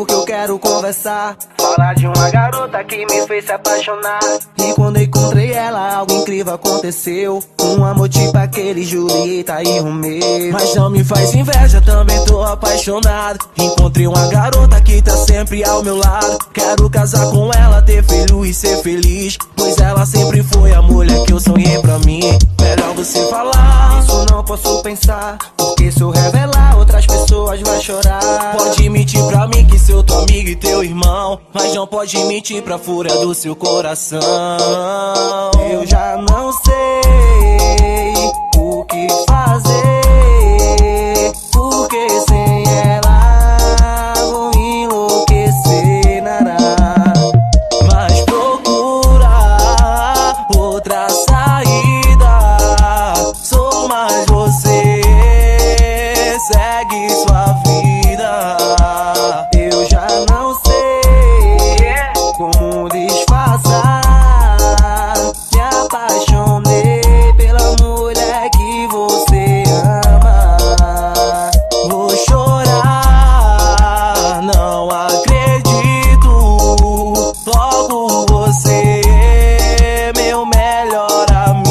porque eu quero conversar. Falar de uma garota que me fez se apaixonar. E quando eu encontrei ela, algo incrível aconteceu. Um amor tipo aquele Julieta e Romeu. Mas não me faz inveja, também tô apaixonado. Encontrei uma garota que tá sempre ao meu lado. Quero casar com ela, ter filho e ser feliz, pois ela sempre foi a mulher que eu sonhei pra mim. Melhor você falar, isso não posso pensar, porque se eu revelar, outras pessoas vão chorar. Pode mentir pra mim que sou teu amigo e teu irmão, mas não pode mentir pra fúria do seu coração. Eu já não sei o que fazer, porque sem ela vou enlouquecer, nará. Mas procura outra saída, sou mais você, segue sua vida. Eu já não sei como disfarçar, me apaixonei pela mulher que você ama. Vou chorar, não acredito, logo você, meu melhor amigo.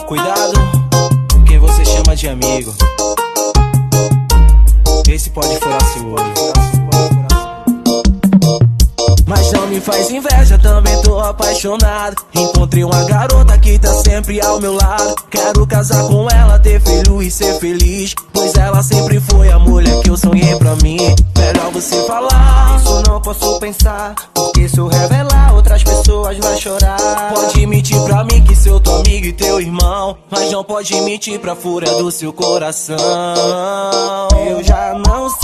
Cuidado com quem você chama de amigo, esse pode furar seu olho. Mas não me faz inveja, também tô apaixonado. Encontrei uma garota que tá sempre ao meu lado. Quero casar com ela, ter filho e ser feliz, pois ela sempre foi a mulher que eu sonhei pra mim. Melhor você falar, isso não posso pensar, porque se eu revelar, outras pessoas vão chorar. Pode mentir pra mim que sou teu amigo e teu irmão, mas não pode mentir pra fúria do seu coração. Eu já não sei